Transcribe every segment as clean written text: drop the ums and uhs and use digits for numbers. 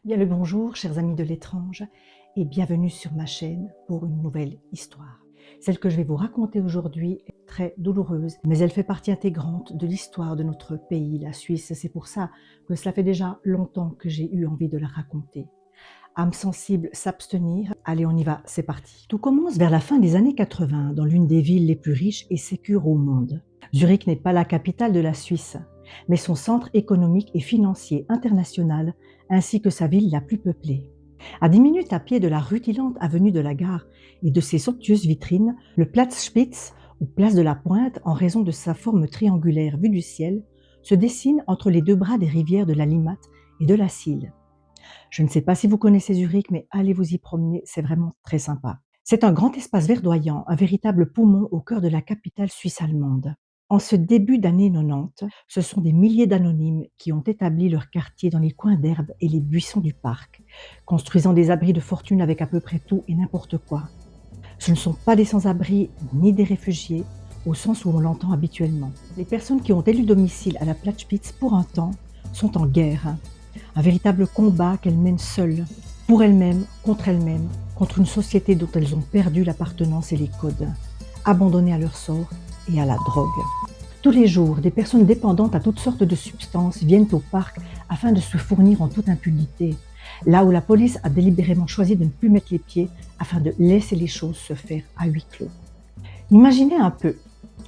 Bien le bonjour, chers amis de l'étrange, et bienvenue sur ma chaîne pour une nouvelle histoire. Celle que je vais vous raconter aujourd'hui est très douloureuse, mais elle fait partie intégrante de l'histoire de notre pays, la Suisse. C'est pour ça que cela fait déjà longtemps que j'ai eu envie de la raconter. Âme sensible, s'abstenir. Allez, on y va, c'est parti. Tout commence vers la fin des années 80, dans l'une des villes les plus riches et sécures au monde. Zurich n'est pas la capitale de la Suisse, mais son centre économique et financier international, ainsi que sa ville la plus peuplée. À 10 minutes à pied de la rutilante avenue de la Gare et de ses somptueuses vitrines, le Platzspitz, ou place de la Pointe, en raison de sa forme triangulaire vue du ciel, se dessine entre les deux bras des rivières de la Limmat et de la Sille. Je ne sais pas si vous connaissez Zurich, mais allez vous y promener, c'est vraiment très sympa. C'est un grand espace verdoyant, un véritable poumon au cœur de la capitale suisse allemande. En ce début d'année 90, ce sont des milliers d'anonymes qui ont établi leur quartier dans les coins d'herbe et les buissons du parc, construisant des abris de fortune avec à peu près tout et n'importe quoi. Ce ne sont pas des sans-abri ni des réfugiés, au sens où on l'entend habituellement. Les personnes qui ont élu domicile à la Platzspitz pour un temps sont en guerre. Un véritable combat qu'elles mènent seules, pour elles-mêmes, contre une société dont elles ont perdu l'appartenance et les codes, abandonnées à leur sort et à la drogue. Tous les jours, des personnes dépendantes à toutes sortes de substances viennent au parc afin de se fournir en toute impunité, là où la police a délibérément choisi de ne plus mettre les pieds afin de laisser les choses se faire à huis clos. Imaginez un peu,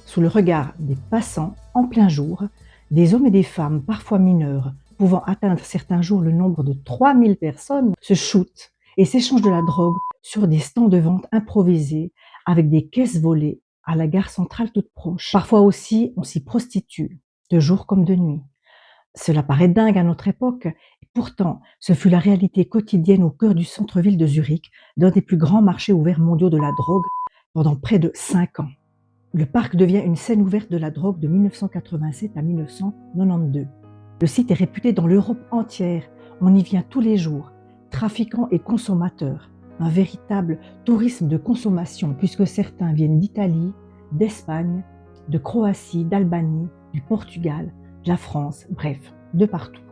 sous le regard des passants, en plein jour, des hommes et des femmes, parfois mineurs, pouvant atteindre certains jours le nombre de 3000 personnes, se shootent et s'échangent de la drogue sur des stands de vente improvisés avec des caisses volées à la gare centrale toute proche. Parfois aussi, on s'y prostitue, de jour comme de nuit. Cela paraît dingue à notre époque, et pourtant, ce fut la réalité quotidienne au cœur du centre-ville de Zurich, d'un des plus grands marchés ouverts mondiaux de la drogue, pendant près de 5 ans. Le parc devient une scène ouverte de la drogue de 1987 à 1992. Le site est réputé dans l'Europe entière. On y vient tous les jours, trafiquants et consommateurs. Un véritable tourisme de consommation puisque certains viennent d'Italie, d'Espagne, de Croatie, d'Albanie, du Portugal, de la France, bref, de partout.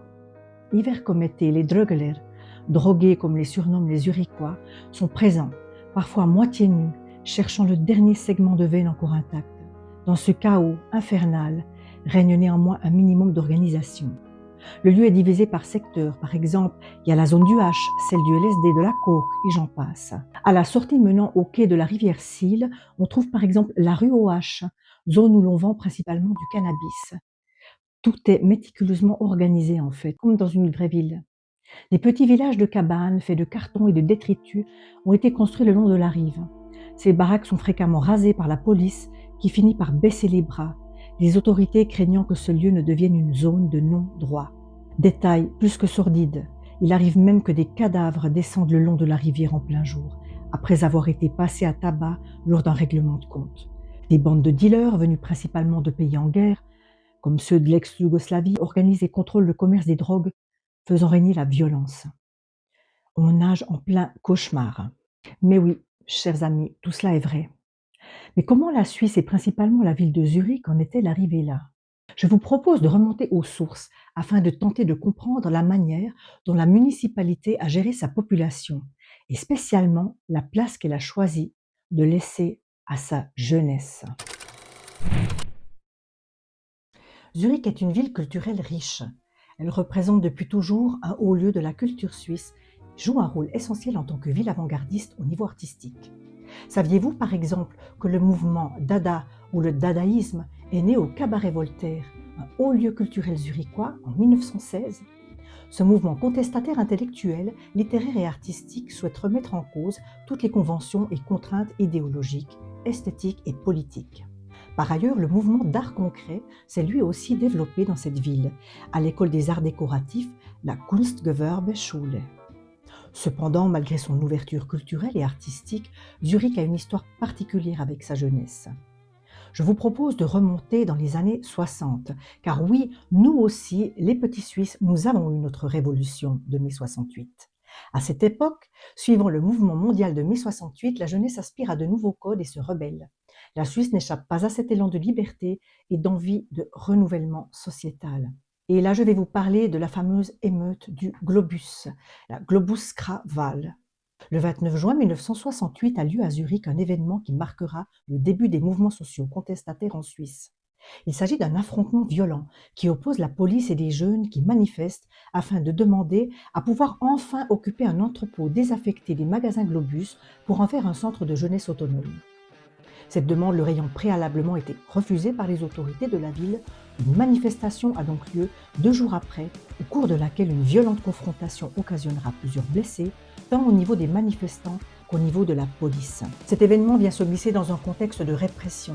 Hiver comme été, les Drögeler, drogués comme les surnomment les Zurichois, sont présents, parfois à moitié nus, cherchant le dernier segment de veine encore intact. Dans ce chaos infernal, règne néanmoins un minimum d'organisation. Le lieu est divisé par secteurs. Par exemple, il y a la zone du H, celle du LSD, de la coke, et j'en passe. À la sortie menant au quai de la rivière Sille, on trouve par exemple la rue au H, zone où l'on vend principalement du cannabis. Tout est méticuleusement organisé en fait, comme dans une vraie ville. Des petits villages de cabanes faits de carton et de détritus ont été construits le long de la rive. Ces baraques sont fréquemment rasées par la police qui finit par baisser les bras, les autorités craignant que ce lieu ne devienne une zone de non-droit. Détail plus que sordide, il arrive même que des cadavres descendent le long de la rivière en plein jour, après avoir été passés à tabac lors d'un règlement de compte. Des bandes de dealers venus principalement de pays en guerre, comme ceux de l'ex-Yougoslavie, organisent et contrôlent le commerce des drogues, faisant régner la violence. On nage en plein cauchemar. Mais oui, chers amis, tout cela est vrai. Mais comment la Suisse et principalement la ville de Zurich en est-elle arrivée là? Je vous propose de remonter aux sources afin de tenter de comprendre la manière dont la municipalité a géré sa population et spécialement la place qu'elle a choisi de laisser à sa jeunesse. Zurich est une ville culturelle riche. Elle représente depuis toujours un haut lieu de la culture suisse, joue un rôle essentiel en tant que ville avant-gardiste au niveau artistique. Saviez-vous par exemple que le mouvement Dada ou le dadaïsme est né au Cabaret Voltaire, un haut lieu culturel zurichois en 1916? Ce mouvement contestataire intellectuel, littéraire et artistique souhaite remettre en cause toutes les conventions et contraintes idéologiques, esthétiques et politiques. Par ailleurs, le mouvement d'art concret s'est lui aussi développé dans cette ville, à l'école des arts décoratifs, la Kunstgewerbeschule. Cependant, malgré son ouverture culturelle et artistique, Zurich a une histoire particulière avec sa jeunesse. Je vous propose de remonter dans les années 60, car oui, nous aussi, les petits Suisses, nous avons eu notre révolution de mai 68. À cette époque, suivant le mouvement mondial de mai 68, la jeunesse aspire à de nouveaux codes et se rebelle. La Suisse n'échappe pas à cet élan de liberté et d'envie de renouvellement sociétal. Et là, je vais vous parler de la fameuse émeute du Globus, la Globus-Krawall. Le 29 juin 1968 a lieu à Zurich un événement qui marquera le début des mouvements sociaux contestataires en Suisse. Il s'agit d'un affrontement violent qui oppose la police et des jeunes qui manifestent afin de demander à pouvoir enfin occuper un entrepôt désaffecté des magasins Globus pour en faire un centre de jeunesse autonome. Cette demande leur ayant préalablement été refusée par les autorités de la ville, une manifestation a donc lieu 2 jours après, au cours de laquelle une violente confrontation occasionnera plusieurs blessés, tant au niveau des manifestants qu'au niveau de la police. Cet événement vient se glisser dans un contexte de répression.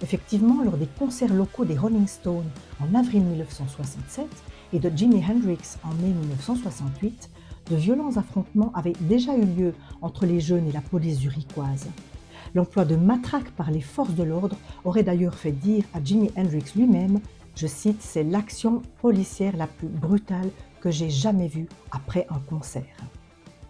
Effectivement, lors des concerts locaux des Rolling Stones en avril 1967 et de Jimi Hendrix en mai 1968, de violents affrontements avaient déjà eu lieu entre les jeunes et la police zurichoise. L'emploi de matraques par les forces de l'ordre aurait d'ailleurs fait dire à Jimi Hendrix lui-même, je cite, « c'est l'action policière la plus brutale que j'ai jamais vue après un concert ».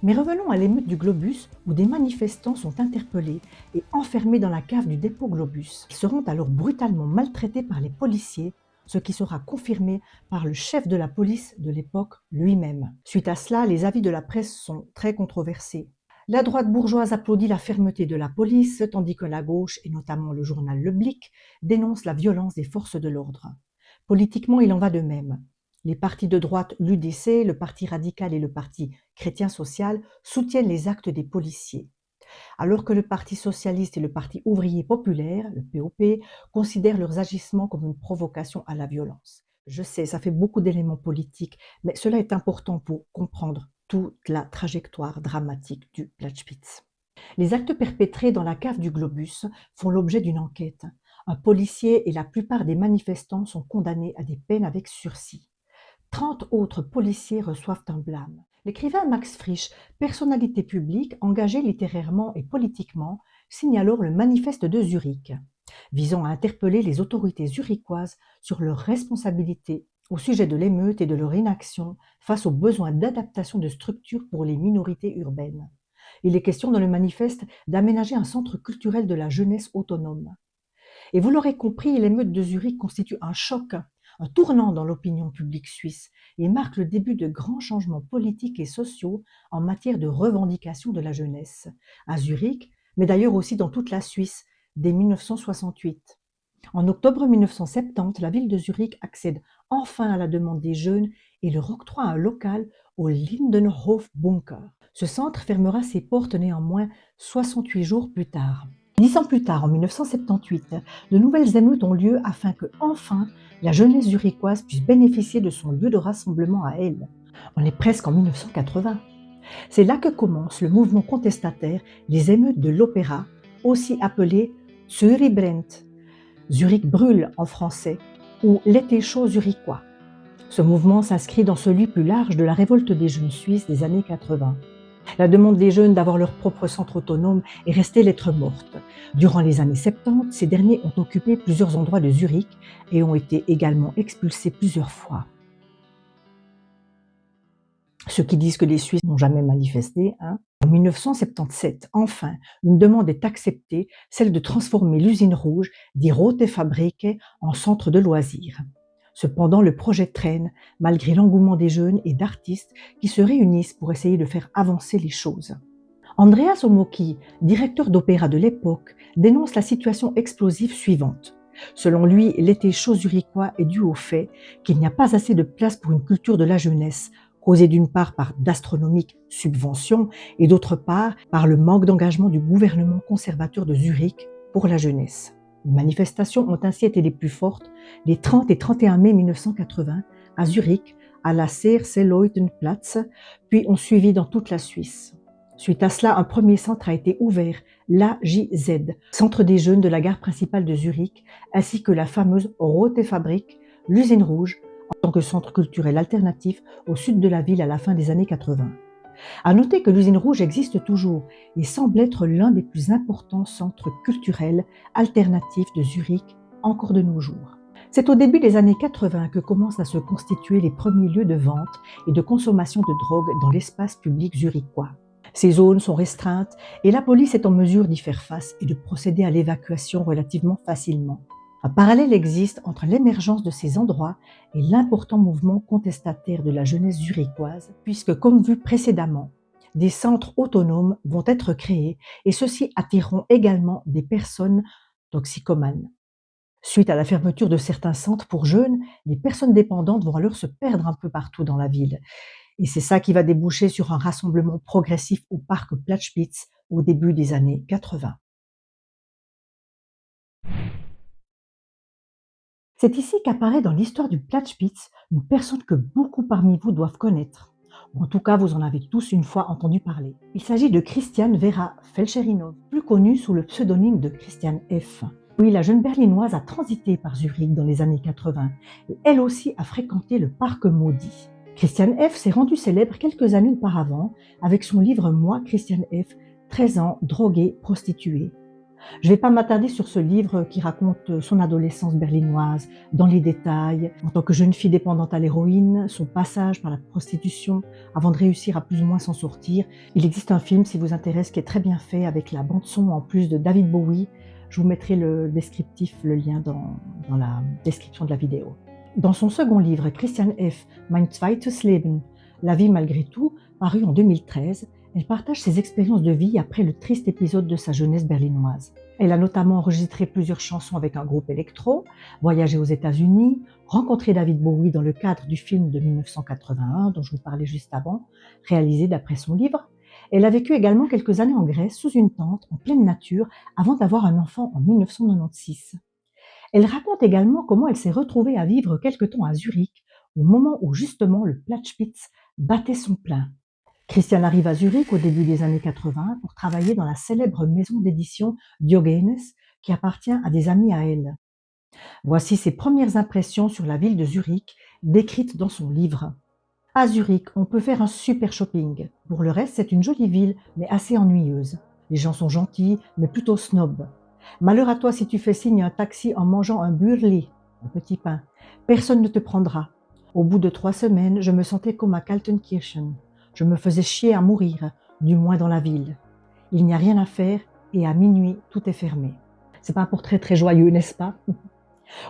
Mais revenons à l'émeute du Globus où des manifestants sont interpellés et enfermés dans la cave du dépôt Globus. Ils seront alors brutalement maltraités par les policiers, ce qui sera confirmé par le chef de la police de l'époque lui-même. Suite à cela, les avis de la presse sont très controversés. La droite bourgeoise applaudit la fermeté de la police, tandis que la gauche, et notamment le journal Le Blick, dénonce la violence des forces de l'ordre. Politiquement, il en va de même. Les partis de droite, l'UDC, le Parti radical et le Parti chrétien-social soutiennent les actes des policiers, alors que le Parti socialiste et le Parti ouvrier populaire, le POP, considèrent leurs agissements comme une provocation à la violence. Je sais, ça fait beaucoup d'éléments politiques, mais cela est important pour comprendre toute la trajectoire dramatique du Platspitz. Les actes perpétrés dans la cave du Globus font l'objet d'une enquête. Un policier et la plupart des manifestants sont condamnés à des peines avec sursis. 30 autres policiers reçoivent un blâme. L'écrivain Max Frisch, personnalité publique engagée littérairement et politiquement, signe alors le Manifeste de Zurich, visant à interpeller les autorités zurichoises sur leurs responsabilités au sujet de l'émeute et de leur inaction face aux besoins d'adaptation de structures pour les minorités urbaines. Il est question dans le manifeste d'aménager un centre culturel de la jeunesse autonome. Et vous l'aurez compris, l'émeute de Zurich constitue un choc, un tournant dans l'opinion publique suisse et marque le début de grands changements politiques et sociaux en matière de revendication de la jeunesse, à Zurich, mais d'ailleurs aussi dans toute la Suisse, dès 1968. En octobre 1970, la ville de Zurich accède enfin à la demande des jeunes et leur octroie un local au Lindenhof Bunker. Ce centre fermera ses portes néanmoins 68 jours plus tard. 10 ans plus tard, en 1978, de nouvelles émeutes ont lieu afin que, enfin, la jeunesse zurichoise puisse bénéficier de son lieu de rassemblement à elle. On est presque en 1980. C'est là que commence le mouvement contestataire, les émeutes de l'opéra, aussi appelées Zürich brennt, Zurich brûle en français, ou l'été chaud zurichois. Ce mouvement s'inscrit dans celui plus large de la révolte des jeunes suisses des années 80. La demande des jeunes d'avoir leur propre centre autonome est restée lettre morte. Durant les années 70, ces derniers ont occupé plusieurs endroits de Zurich et ont été également expulsés plusieurs fois. Ceux qui disent que les Suisses n'ont jamais manifesté, En 1977, enfin, une demande est acceptée, celle de transformer l'usine rouge die Rote Fabrik en centre de loisirs. Cependant, le projet traîne, malgré l'engouement des jeunes et d'artistes qui se réunissent pour essayer de faire avancer les choses. Andreas Omoki, directeur d'opéra de l'époque, dénonce la situation explosive suivante. Selon lui, l'été chaud zurichois est dû au fait qu'il n'y a pas assez de place pour une culture de la jeunesse, causée d'une part par d'astronomiques subventions et d'autre part par le manque d'engagement du gouvernement conservateur de Zurich pour la jeunesse. Les manifestations ont ainsi été les plus fortes les 30 et 31 mai 1980 à Zurich, à la Serse-Leutenplatz, puis ont suivi dans toute la Suisse. Suite à cela, un premier centre a été ouvert, l'AJZ, centre des jeunes de la gare principale de Zurich, ainsi que la fameuse Rote Fabrik, l'usine rouge, en tant que centre culturel alternatif au sud de la ville à la fin des années 80. À noter que l'usine rouge existe toujours et semble être l'un des plus importants centres culturels alternatifs de Zurich encore de nos jours. C'est au début des années 80 que commencent à se constituer les premiers lieux de vente et de consommation de drogue dans l'espace public zurichois. Ces zones sont restreintes et la police est en mesure d'y faire face et de procéder à l'évacuation relativement facilement. Un parallèle existe entre l'émergence de ces endroits et l'important mouvement contestataire de la jeunesse zurichoise, puisque, comme vu précédemment, des centres autonomes vont être créés et ceux-ci attireront également des personnes toxicomanes. Suite à la fermeture de certains centres pour jeunes, les personnes dépendantes vont alors se perdre un peu partout dans la ville. Et c'est ça qui va déboucher sur un rassemblement progressif au parc Platschpitz au début des années 80. C'est ici qu'apparaît dans l'histoire du Platschpitz une personne que beaucoup parmi vous doivent connaître. Ou en tout cas, vous en avez tous une fois entendu parler. Il s'agit de Christiane Vera Felcherinov, plus connue sous le pseudonyme de Christiane F. Oui, la jeune berlinoise a transité par Zurich dans les années 80 et elle aussi a fréquenté le parc maudit. Christiane F s'est rendue célèbre quelques années auparavant avec son livre Moi, Christiane F, 13 ans, droguée, prostituée. Je ne vais pas m'attarder sur ce livre qui raconte son adolescence berlinoise dans les détails, en tant que jeune fille dépendante à l'héroïne, son passage par la prostitution avant de réussir à plus ou moins s'en sortir. Il existe un film, si vous intéresse, qui est très bien fait avec la bande-son en plus de David Bowie. Je vous mettrai le descriptif, le lien dans la description de la vidéo. Dans son second livre, Christiane F., Mein zweites Leben, La vie malgré tout, paru en 2013, elle partage ses expériences de vie après le triste épisode de sa jeunesse berlinoise. Elle a notamment enregistré plusieurs chansons avec un groupe électro, voyagé aux États-Unis, rencontré David Bowie dans le cadre du film de 1981 dont je vous parlais juste avant, réalisé d'après son livre. Elle a vécu également quelques années en Grèce sous une tente en pleine nature avant d'avoir un enfant en 1996. Elle raconte également comment elle s'est retrouvée à vivre quelque temps à Zurich au moment où justement le Platschpitz battait son plein. Christiane arrive à Zurich au début des années 80 pour travailler dans la célèbre maison d'édition Diogenes qui appartient à des amis à elle. Voici ses premières impressions sur la ville de Zurich décrites dans son livre. À Zurich, on peut faire un super shopping. Pour le reste, c'est une jolie ville, mais assez ennuyeuse. Les gens sont gentils, mais plutôt snobs. Malheur à toi si tu fais signe à un taxi en mangeant un Bürli, un petit pain. Personne ne te prendra. Au bout de 3 semaines, je me sentais comme à Kaltenkirchen. Je me faisais chier à mourir, du moins dans la ville. Il n'y a rien à faire et à minuit, tout est fermé. C'est pas un portrait très joyeux, n'est-ce pas?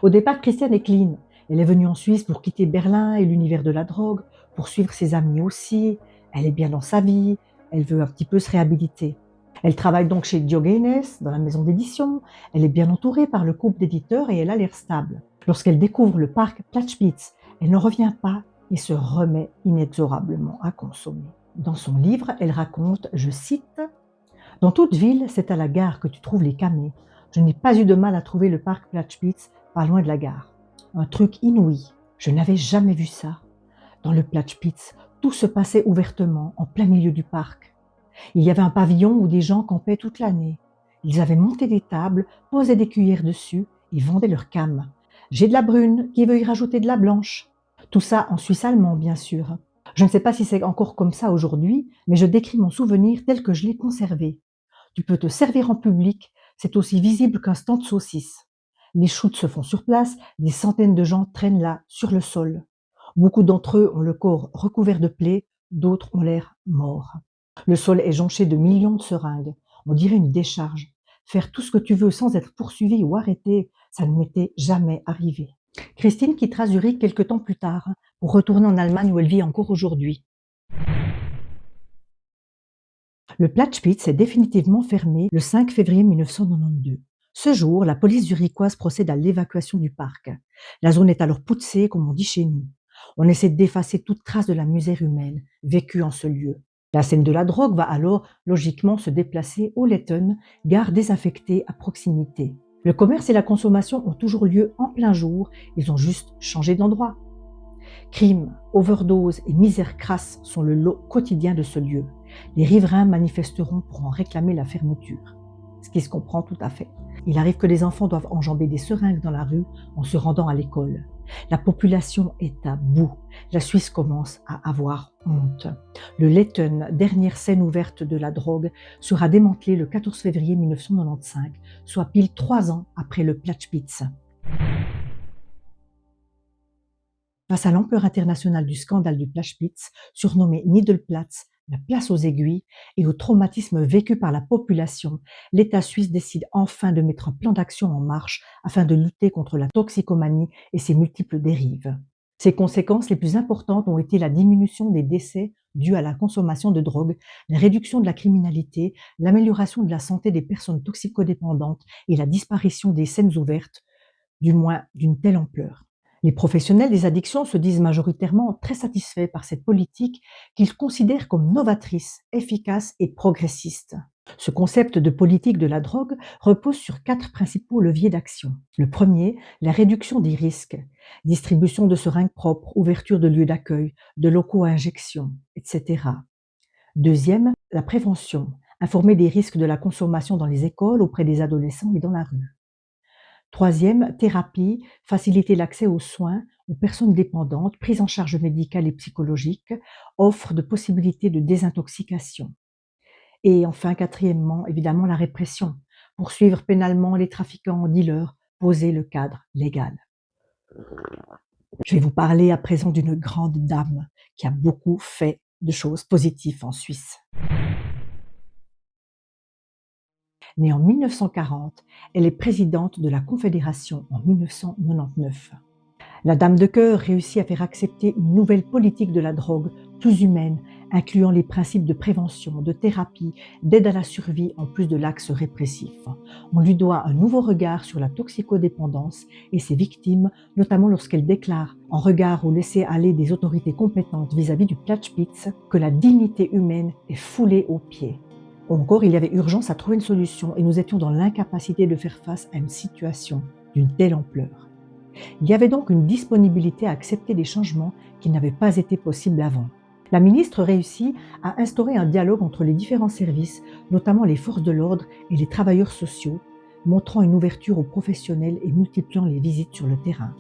Au départ, Christiane est clean. Elle est venue en Suisse pour quitter Berlin et l'univers de la drogue, pour suivre ses amis aussi. Elle est bien dans sa vie, elle veut un petit peu se réhabiliter. Elle travaille donc chez Diogenes, dans la maison d'édition. Elle est bien entourée par le couple d'éditeurs et elle a l'air stable. Lorsqu'elle découvre le parc Platschpitz, elle ne revient pas et se remet inexorablement à consommer. Dans son livre, elle raconte, je cite, « Dans toute ville, c'est à la gare que tu trouves les camés. Je n'ai pas eu de mal à trouver le parc Platschpitz, pas loin de la gare. Un truc inouï, je n'avais jamais vu ça. Dans le Platschpitz, tout se passait ouvertement, en plein milieu du parc. Il y avait un pavillon où des gens campaient toute l'année. Ils avaient monté des tables, posé des cuillères dessus et vendaient leur cam. J'ai de la brune, qui veut y rajouter de la blanche. Tout ça en suisse allemand, bien sûr. Je ne sais pas si c'est encore comme ça aujourd'hui, mais je décris mon souvenir tel que je l'ai conservé. Tu peux te servir en public, c'est aussi visible qu'un stand de saucisses. Les shoots se font sur place, des centaines de gens traînent là, sur le sol. Beaucoup d'entre eux ont le corps recouvert de plaies, d'autres ont l'air morts. Le sol est jonché de millions de seringues. On dirait une décharge. Faire tout ce que tu veux sans être poursuivi ou arrêté, ça ne m'était jamais arrivé. Christine quittera Zurich quelque temps plus tard pour retourner en Allemagne où elle vit encore aujourd'hui. Le Platschpitz est définitivement fermé le 5 février 1992. Ce jour, la police zurichoise procède à l'évacuation du parc. La zone est alors poussée, comme on dit chez nous. On essaie d'effacer toute trace de la misère humaine vécue en ce lieu. La scène de la drogue va alors logiquement se déplacer au Letten, gare désaffectée à proximité. Le commerce et la consommation ont toujours lieu en plein jour, ils ont juste changé d'endroit. Crimes, overdoses et misère crasse sont le lot quotidien de ce lieu. Les riverains manifesteront pour en réclamer la fermeture, ce qui se comprend tout à fait. Il arrive que les enfants doivent enjamber des seringues dans la rue en se rendant à l'école. La population est à bout. La Suisse commence à avoir honte. Le Letten, dernière scène ouverte de la drogue, sera démantelé le 14 février 1995, soit pile 3 ans après le Platschpitz. Face à l'ampleur internationale du scandale du Platschpitz, surnommé Needleplatz, la place aux aiguilles et au traumatisme vécu par la population, l'État suisse décide enfin de mettre un plan d'action en marche afin de lutter contre la toxicomanie et ses multiples dérives. Ses conséquences les plus importantes ont été la diminution des décès dus à la consommation de drogue, la réduction de la criminalité, l'amélioration de la santé des personnes toxicodépendantes et la disparition des scènes ouvertes, du moins d'une telle ampleur. Les professionnels des addictions se disent majoritairement très satisfaits par cette politique qu'ils considèrent comme novatrice, efficace et progressiste. Ce concept de politique de la drogue repose sur 4 principaux leviers d'action. Le premier, la réduction des risques, distribution de seringues propres, ouverture de lieux d'accueil, de locaux à injection, etc. Deuxième, la prévention, informer des risques de la consommation dans les écoles, auprès des adolescents et dans la rue. Troisième, thérapie, faciliter l'accès aux soins aux personnes dépendantes, prise en charge médicale et psychologique, offre de possibilités de désintoxication. Et enfin, quatrièmement, évidemment, la répression, poursuivre pénalement les trafiquants, dealers, poser le cadre légal. Je vais vous parler à présent d'une grande dame qui a beaucoup fait de choses positives en Suisse. Née en 1940, elle est présidente de la Confédération en 1999. La dame de cœur réussit à faire accepter une nouvelle politique de la drogue plus humaine, incluant les principes de prévention, de thérapie, d'aide à la survie en plus de l'axe répressif. On lui doit un nouveau regard sur la toxicodépendance et ses victimes, notamment lorsqu'elle déclare, en regard au laisser-aller des autorités compétentes vis-à-vis du Platschpitz, que la dignité humaine est foulée aux pieds. Encore, il y avait urgence à trouver une solution et nous étions dans l'incapacité de faire face à une situation d'une telle ampleur. Il y avait donc une disponibilité à accepter des changements qui n'avaient pas été possibles avant. La ministre réussit à instaurer un dialogue entre les différents services, notamment les forces de l'ordre et les travailleurs sociaux, montrant une ouverture aux professionnels et multipliant les visites sur le terrain.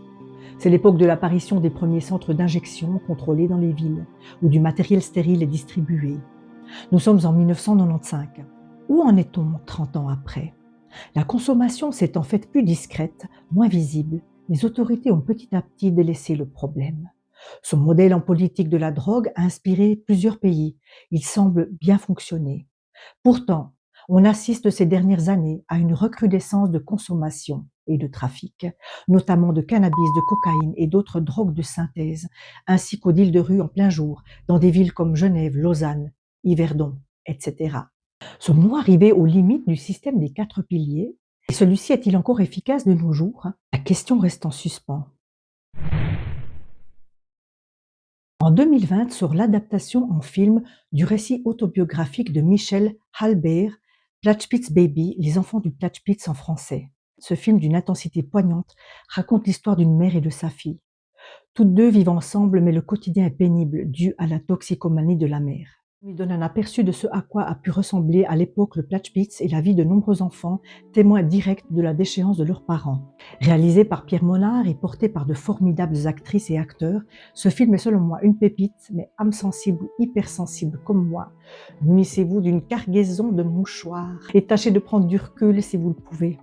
C'est l'époque de l'apparition des premiers centres d'injection contrôlés dans les villes, où du matériel stérile est distribué. Nous sommes en 1995. Où en est-on 30 ans après? La consommation s'est en fait plus discrète, moins visible. Les autorités ont petit à petit délaissé le problème. Son modèle en politique de la drogue a inspiré plusieurs pays. Il semble bien fonctionner. Pourtant, on assiste ces dernières années à une recrudescence de consommation et de trafic, notamment de cannabis, de cocaïne et d'autres drogues de synthèse, ainsi qu'aux deals de rue en plein jour, dans des villes comme Genève, Lausanne, Yverdon, etc. Sommes-nous arrivés aux limites du système des 4 piliers? Et celui-ci est-il encore efficace de nos jours? La question reste en suspens. En 2020 sort l'adaptation en film du récit autobiographique de Michel Halbert, Platschpitz Baby, les enfants du Platschpitz en français. Ce film d'une intensité poignante raconte l'histoire d'une mère et de sa fille. Toutes deux vivent ensemble, mais le quotidien est pénible dû à la toxicomanie de la mère. Il donne un aperçu de ce à quoi a pu ressembler à l'époque le Platschpitz et la vie de nombreux enfants, témoins directs de la déchéance de leurs parents. Réalisé par Pierre Monard et porté par de formidables actrices et acteurs, ce film est selon moi une pépite, mais âme sensible ou hypersensible comme moi. Munissez-vous d'une cargaison de mouchoirs et tâchez de prendre du recul si vous le pouvez.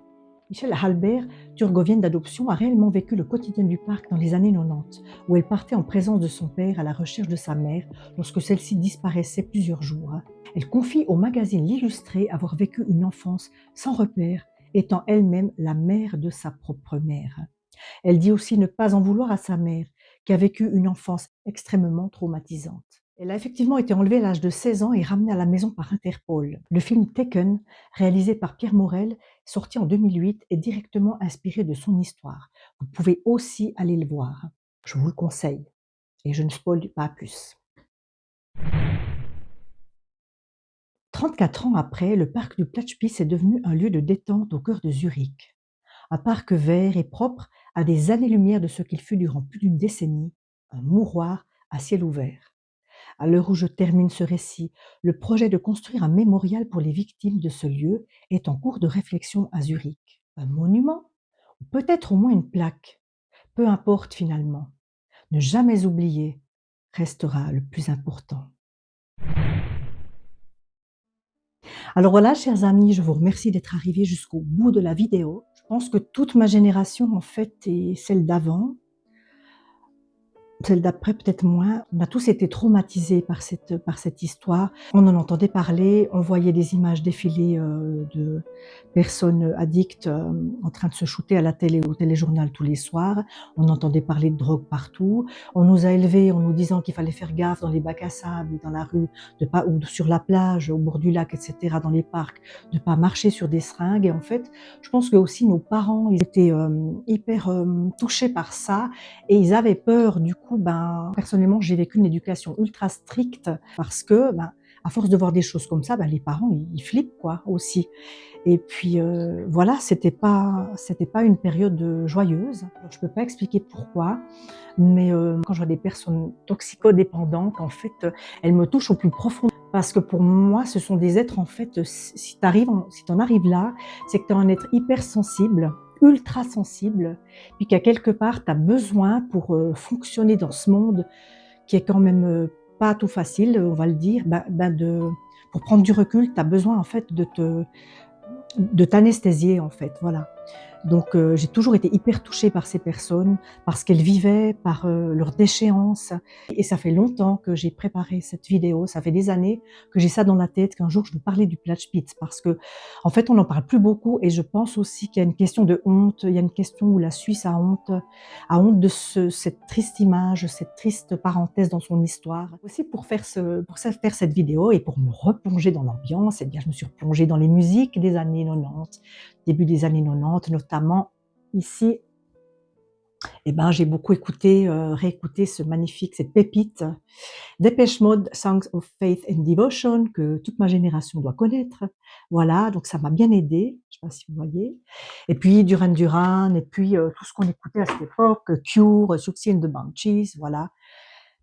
Michel Halbert, turgovienne d'adoption, a réellement vécu le quotidien du parc dans les années 90, où elle partait en présence de son père à la recherche de sa mère lorsque celle-ci disparaissait plusieurs jours. Elle confie au magazine L'Illustré avoir vécu une enfance sans repère, étant elle-même la mère de sa propre mère. Elle dit aussi ne pas en vouloir à sa mère, qui a vécu une enfance extrêmement traumatisante. Elle a effectivement été enlevée à l'âge de 16 ans et ramenée à la maison par Interpol. Le film Taken, réalisé par Pierre Morel, sorti en 2008, est directement inspiré de son histoire. Vous pouvez aussi aller le voir. Je vous le conseille. Et je ne spoil pas plus. 34 ans après, le parc du Platschpitz est devenu un lieu de détente au cœur de Zurich. Un parc vert et propre à des années-lumière de ce qu'il fut durant plus d'une décennie, un mouroir à ciel ouvert. À l'heure où je termine ce récit, le projet de construire un mémorial pour les victimes de ce lieu est en cours de réflexion à Zurich. Un monument? Ou peut-être au moins une plaque? Peu importe finalement. Ne jamais oublier restera le plus important. Alors voilà, chers amis, je vous remercie d'être arrivés jusqu'au bout de la vidéo. Je pense que toute ma génération, en fait, et celle d'avant, Celle d'après, peut-être moins. On a tous été traumatisés par cette histoire. On en entendait parler, on voyait des images défiler, de personnes addictes, en train de se shooter à la télé, au téléjournal tous les soirs. On entendait parler de drogue partout. On nous a élevés en nous disant qu'il fallait faire gaffe dans les bacs à sable, dans la rue, de pas ou sur la plage, au bord du lac et cetera, dans les parcs, de pas marcher sur des seringues et en fait, je pense que aussi nos parents, ils étaient, hyper, touchés par ça et ils avaient peur, du coup, ben, personnellement, j'ai vécu une éducation ultra stricte parce que, ben, à force de voir des choses comme ça, ben, les parents, ils flippent, quoi, aussi. Et puis, voilà, c'était pas une période, joyeuse. Alors je peux pas expliquer pourquoi, mais, quand je vois des personnes toxicodépendantes, en fait, elles me touchent au plus profond. Parce que pour moi, ce sont des êtres, en fait, si tu en arrives là, c'est que tu es un être hypersensible, ultra sensible, puis qu'à quelque part, tu as besoin pour, fonctionner dans ce monde qui est quand même, pas tout facile, on va le dire, pour prendre du recul, tu as besoin, en fait, de t'anesthésier, en fait, voilà. Donc j'ai toujours été hyper touchée par ces personnes, par ce qu'elles vivaient, par, leur déchéance et ça fait longtemps que j'ai préparé cette vidéo. Ça fait des années que j'ai ça dans la tête, qu'un jour je veux parler du Platschpitz parce qu'en fait on n'en parle plus beaucoup et je pense aussi qu'il y a une question de honte. Il y a une question où la Suisse a honte de cette triste image, cette triste parenthèse dans son histoire. Aussi faire cette vidéo et pour me replonger dans l'ambiance, eh bien je me suis replongée dans les musiques des années 90, début des années 90, notamment ici, eh ben, j'ai beaucoup écouté, réécouté cette pépite, Depeche Mode, Songs of Faith and Devotion, que toute ma génération doit connaître. Voilà, donc ça m'a bien aidée, je sais pas si vous voyez. Et puis Duran Duran, et puis, tout ce qu'on écoutait à cette époque, Cure, Siouxsie and the Banshees, voilà.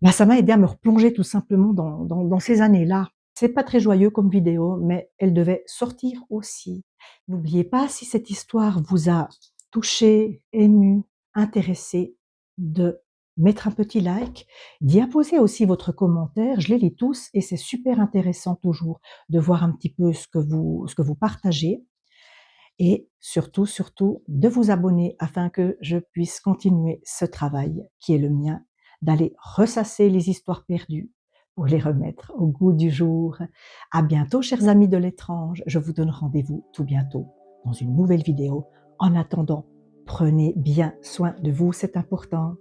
Ben, ça m'a aidée à me replonger tout simplement dans ces années-là. C'est pas très joyeux comme vidéo, mais elle devait sortir aussi. N'oubliez pas, si cette histoire vous a touché, ému, intéressé, de mettre un petit like, d'y apposer aussi votre commentaire. Je les lis tous et c'est super intéressant toujours de voir un petit peu ce que vous partagez et surtout, surtout de vous abonner afin que je puisse continuer ce travail qui est le mien, d'aller ressasser les histoires perdues pour les remettre au goût du jour. À bientôt, chers amis de l'étrange. Je vous donne rendez-vous tout bientôt dans une nouvelle vidéo. En attendant, prenez bien soin de vous, c'est important.